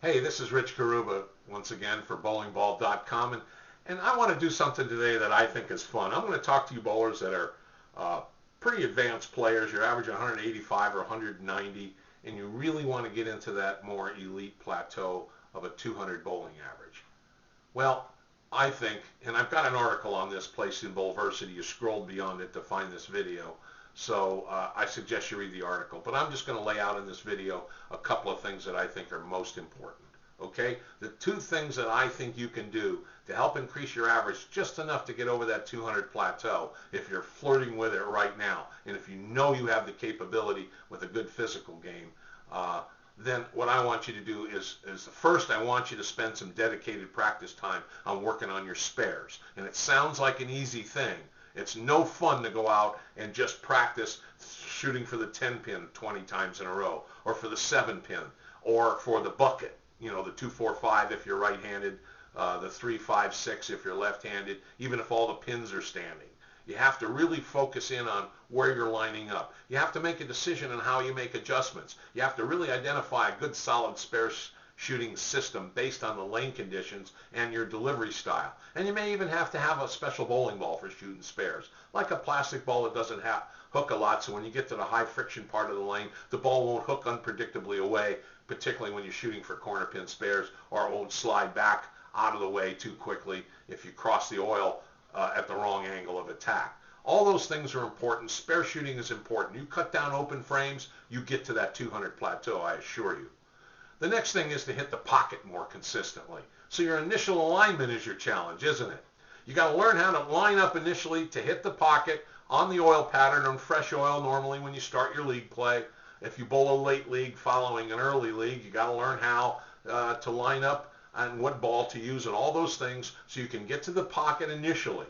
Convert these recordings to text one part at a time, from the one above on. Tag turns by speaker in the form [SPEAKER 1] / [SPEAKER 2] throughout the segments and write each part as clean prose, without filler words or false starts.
[SPEAKER 1] Hey, this is Rich Garuba once again for bowlingball.com, and I want to do something today that I think is fun. I'm going to talk to you bowlers that are uh, pretty advanced players. You're averaging 185 or 190, and you really want to get into that more elite plateau of a 200 bowling average. Well, I think, and I've got an article on this placed in Bowlversity. You scrolled beyond it to find this video. So I suggest you read the article. But I'm just going to lay out in this video a couple of things that I think are most important. Okay? The two things that I think you can do to help increase your average just enough to get over that 200 plateau if you're flirting with it right now, and if you know you have the capability with a good physical game, then what I want you to do is first I want you to spend some dedicated practice time on working on your spares. And it sounds like an easy thing. It's no fun to go out and just practice shooting for the 10 pin 20 times in a row, or for the 7 pin, or for the bucket, you know, the 2-4-5 if you're right-handed, the 3-5-6 if you're left-handed, even if all the pins are standing. You have to really focus in on where you're lining up. You have to make a decision on how you make adjustments. You have to really identify a good solid spare shooting system based on the lane conditions and your delivery style. And you may even have to have a special bowling ball for shooting spares, like a plastic ball that doesn't hook a lot, so when you get to the high friction part of the lane, the ball won't hook unpredictably away, particularly when you're shooting for corner pin spares, or it won't slide back out of the way too quickly if you cross the oil at the wrong angle of attack. All those things are important. Spare shooting is important. You cut down open frames, you get to that 200 plateau, I assure you. The next thing is to hit the pocket more consistently. So your initial alignment is your challenge, isn't it? You got to learn how to line up initially to hit the pocket on the oil pattern, on fresh oil normally when you start your league play. If you bowl a late league following an early league, you got to learn how to line up and what ball to use and all those things so you can get to the pocket initially.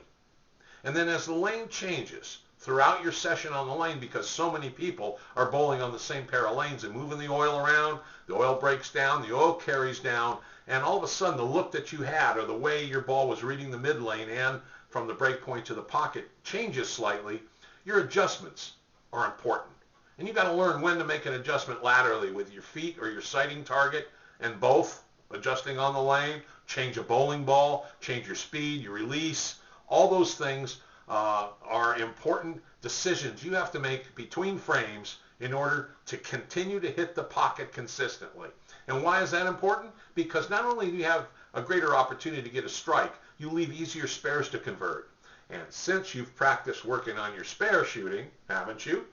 [SPEAKER 1] And then as the lane changes throughout your session on the lane, because so many people are bowling on the same pair of lanes and moving the oil around, the oil breaks down, the oil carries down, and all of a sudden the look that you had or the way your ball was reading the mid lane and from the break point to the pocket changes slightly. Your adjustments are important. And you got to learn when to make an adjustment laterally with your feet or your sighting target, and both adjusting on the lane, change a bowling ball, change your speed, your release. All those things are important decisions you have to make between frames in order to continue to hit the pocket consistently. And why is that important? Because not only do you have a greater opportunity to get a strike, you leave easier spares to convert. And since you've practiced working on your spare shooting, haven't you?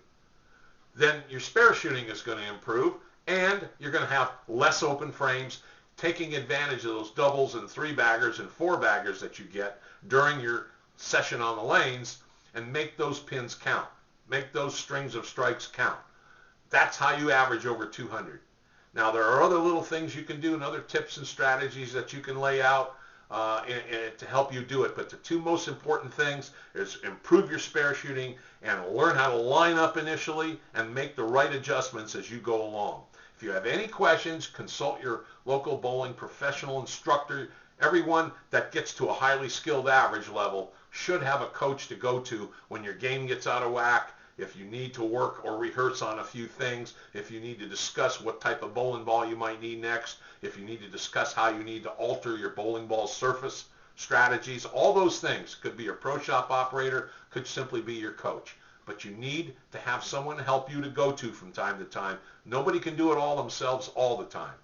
[SPEAKER 1] Then your spare shooting is going to improve, and you're going to have less open frames, taking advantage of those doubles and 3-baggers and 4-baggers that you get during your session on the lanes, and make those pins count. Make those strings of strikes count. That's how you average over 200. Now, there are other little things you can do and other tips and strategies that you can lay out to help you do it. But the two most important things is improve your spare shooting and learn how to line up initially and make the right adjustments as you go along. If you have any questions, consult your local bowling professional instructor. Everyone that gets to a highly skilled average level should have a coach to go to when your game gets out of whack, if you need to work or rehearse on a few things, if you need to discuss what type of bowling ball you might need next, if you need to discuss how you need to alter your bowling ball surface strategies. All those things could be your pro shop operator, could simply be your coach. But you need to have someone help you to go to from time to time. Nobody can do it all themselves all the time.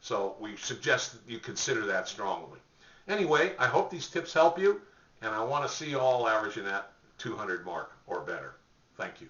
[SPEAKER 1] So we suggest that you consider that strongly. Anyway, I hope these tips help you, and I want to see you all averaging that 200 mark or better. Thank you.